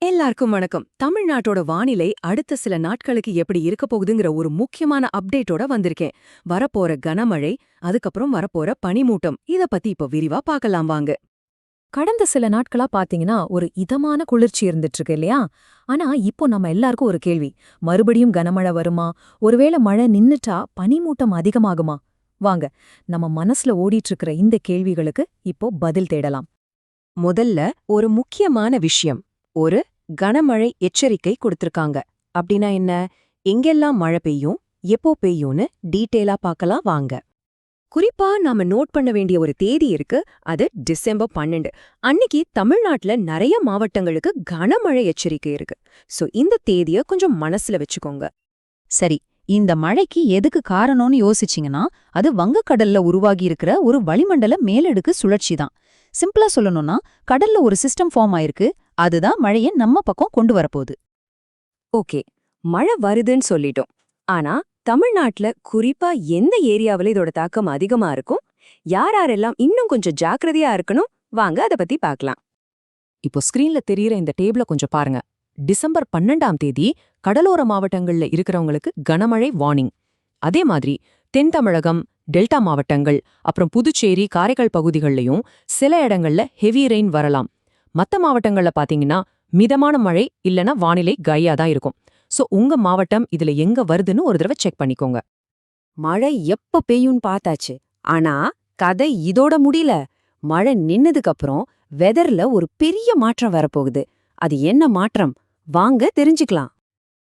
எல்லாருக்கும் வணக்கம். தமிழ்நாட்டோட வானிலை அடுத்த சில நாட்களுக்கு எப்படி இருக்க போகுதுங்கிற ஒரு முக்கியமான அப்டேட்டோட வந்திருக்கேன். வரப்போற கனமழை, அதுக்கப்புறம் வரப்போற பனிமூட்டம் இத பத்தி இப்ப விரிவா பார்க்கலாம் வாங்க. கடந்த சில நாட்களா பாத்தீங்கன்னா ஒரு இதமான குளிர்ச்சி இருந்துட்டு இருக்கு இல்லையா? ஆனா இப்போ நம்ம எல்லாருக்கும் ஒரு கேள்வி, மறுபடியும் கனமழை வருமா? ஒருவேளை மழை நின்னுட்டா பனிமூட்டம் அதிகமாகுமா? வாங்க, நம்ம மனசுல ஓடிட்டு இருக்கிற இந்த கேள்விகளுக்கு இப்போ பதில் தேடலாம். முதல்ல ஒரு முக்கியமான விஷயம், ஒரு கனமழை எச்சரிக்கை கொடுத்திருக்காங்க. அப்படின்னா என்ன? எங்கெல்லாம் மழை பெய்யும், எப்போ பெய்யும்னு டீட்டெயிலா பார்க்கலாம் வாங்க. குறிப்பா நாம நோட் பண்ண வேண்டிய ஒரு தேதி இருக்கு. அது டிசம்பர் 12. அன்னிக்கு தமிழ்நாட்டுல நிறைய மாவட்டங்களுக்கு கனமழை எச்சரிக்கை இருக்கு. சோ இந்த தேதிய கொஞ்சம் மனசுல வச்சுக்கோங்க. சரி, இந்த மழைக்கு எதுக்கு காரணம்னு யோசிச்சிங்கன்னா, அது வங்கக்கடல்ல உருவாகி இருக்கிற ஒரு வளிமண்டல மேலடுக்கு சுழற்சி தான். சிம்பிளா சொல்லணும்னா, கடல்ல ஒரு சிஸ்டம் ஃபார்ம் ஆயிருக்கு, அதுதான் மழைய நம்ம பக்கம் கொண்டு வரப்போகுது. ஓகே, மழை வருதுன்னு சொல்லிட்டோம். ஆனா தமிழ்நாட்டுல குறிப்பா எந்த ஏரியாவில இதோட தாக்கம் அதிகமா இருக்கும், யாரெல்லாம் இன்னும் கொஞ்சம் ஜாக்கிரதையா இருக்கணும், வாங்க அத பத்தி பார்க்கலாம். இப்போ ஸ்கிரீன்ல தெரியற இந்த டேபிள கொஞ்சம் பாருங்க. டிசம்பர் 12ஆம் தேதி கடலோர மாவட்டங்கள்ல இருக்கிறவங்களுக்கு கனமழை வார்னிங். அதே மாதிரி தென் தமிழகம், டெல்டா மாவட்டங்கள், அப்புறம் புதுச்சேரி, காரைக்கால் பகுதிகள்லயும் சில இடங்கள்ல ஹெவி ரெயின் வரலாம். மத்த மாவட்டங்கள்ல பாத்தீங்கன்னா மிதமான மழை இல்லனா வானிலை கையா தான் இருக்கும். சோ உங்க மாவட்டம் இதுல எங்க வருதுன்னு ஒரு தடவை செக் பண்ணிக்கோங்க. மழை எப்ப பெய்யும்னு பார்த்தாச்சு. ஆனா கதை இதோட முடியல. மழை நின்னதுக்கு அப்புறம் வெதர்ல ஒரு பெரிய மாற்றம் வரப்போகுது. அது என்ன மாற்றம்? வாங்க தெரிஞ்சுக்கலாம்.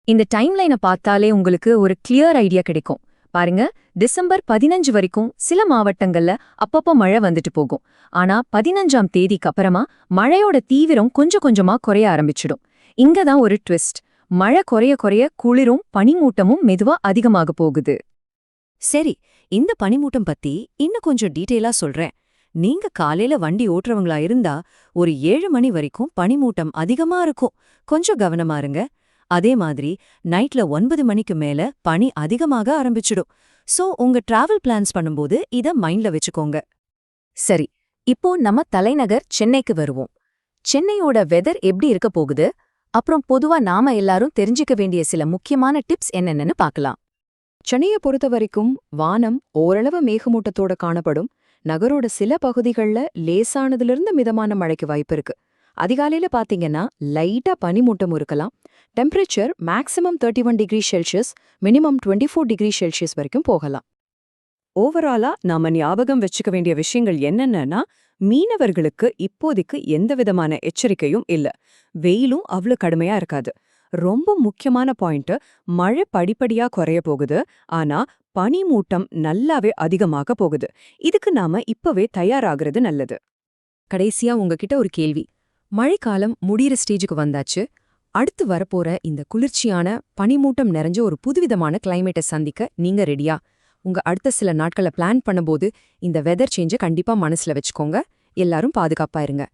இந்த டைம்லைனை பார்த்தாலே உங்களுக்கு ஒரு கிளியர் ஐடியா கிடைக்கும். பாருங்க, டிசம்பர் 15 வரைக்கும் சில மாவட்டங்கள்ல அப்பப்போ மழை வந்துட்டு போகும். ஆனா 15ஆம் தேதிக்கு அப்புறமா மழையோட தீவிரம் கொஞ்சம் கொஞ்சமா குறைய ஆரம்பிச்சிடும். இங்கதான் ஒரு ட்விஸ்ட். மழை குறைய குறைய குளிரும் பனிமூட்டமும் மெதுவா அதிகமாக போகுது. சரி, இந்த பனிமூட்டம் பத்தி இன்னும் கொஞ்சம் டீட்டெயிலா சொல்றேன். நீங்க காலையில வண்டி ஓட்டுறவங்களா இருந்தா ஒரு 7 மணி வரைக்கும் பனிமூட்டம் அதிகமா இருக்கும். கொஞ்சம் கவனமா இருங்க. அதே மாதிரி நைட்ல 9 மணிக்கு மேல பனி அதிகமாக ஆரம்பிச்சிடும். சோ உங்க டிராவல் பிளான்ஸ் பண்ணும்போது இத மைண்ட்ல வச்சுக்கோங்க. சரி, இப்போ நம்ம தலைநகர் சென்னைக்கு வருவோம். சென்னையோட வெதர் எப்படி இருக்க போகுது, அப்புறம் பொதுவா நாம எல்லாரும் தெரிஞ்சுக்க வேண்டிய சில முக்கியமான டிப்ஸ் என்னென்னு பார்க்கலாம். சென்னையை பொறுத்த வரைக்கும் வானம் ஓரளவு மேகமூட்டத்தோட காணப்படும். நகரோட சில பகுதிகள்ல லேசானதிலிருந்து மிதமான மழைக்கு வாய்ப்பு இருக்கு. அதிகாலையில பாத்தீங்கன்னா லைட்டா பனிமூட்டம் இருக்கலாம். Temperature maximum 31 degree Celsius, minimum 24 degree Celsius வரைக்கும் போகலாம். ஓவராலா நாம ஞாபகம் வச்சுக்க வேண்டிய விஷயங்கள் என்னென்னா, மீனவர்களுக்கு இப்போதைக்கு எந்த விதமான எச்சரிக்கையும் இல்ல. வெயிலும் அவ்வளவு கடுமையா இருக்காது. ரொம்ப முக்கியமான பாயிண்ட், மழை படிப்படியா குறைய போகுது. ஆனா பனிமூட்டம் நல்லாவே அதிகமாக போகுது. இதுக்கு நாம இப்பவே தயாராகிறது நல்லது. கடைசியா உங்ககிட்ட ஒரு கேள்வி. மழைக்காலம் முடியிற ஸ்டேஜுக்கு வந்தாச்சு. அடுத்து வரப்போற இந்த குளிர்ச்சியான பனிமூட்டம் நிறைஞ்ச ஒரு புதுவிதமான கிளைமேட்டை சந்திக்க நீங்க ரெடியா? உங்க அடுத்த சில நாட்களை பிளான் பண்ணும்போது இந்த வெதர் சேஞ்ச கண்டிப்பா மனசுல வச்சுக்கோங்க. எல்லாரும் பாதுகாப்பா இருங்க.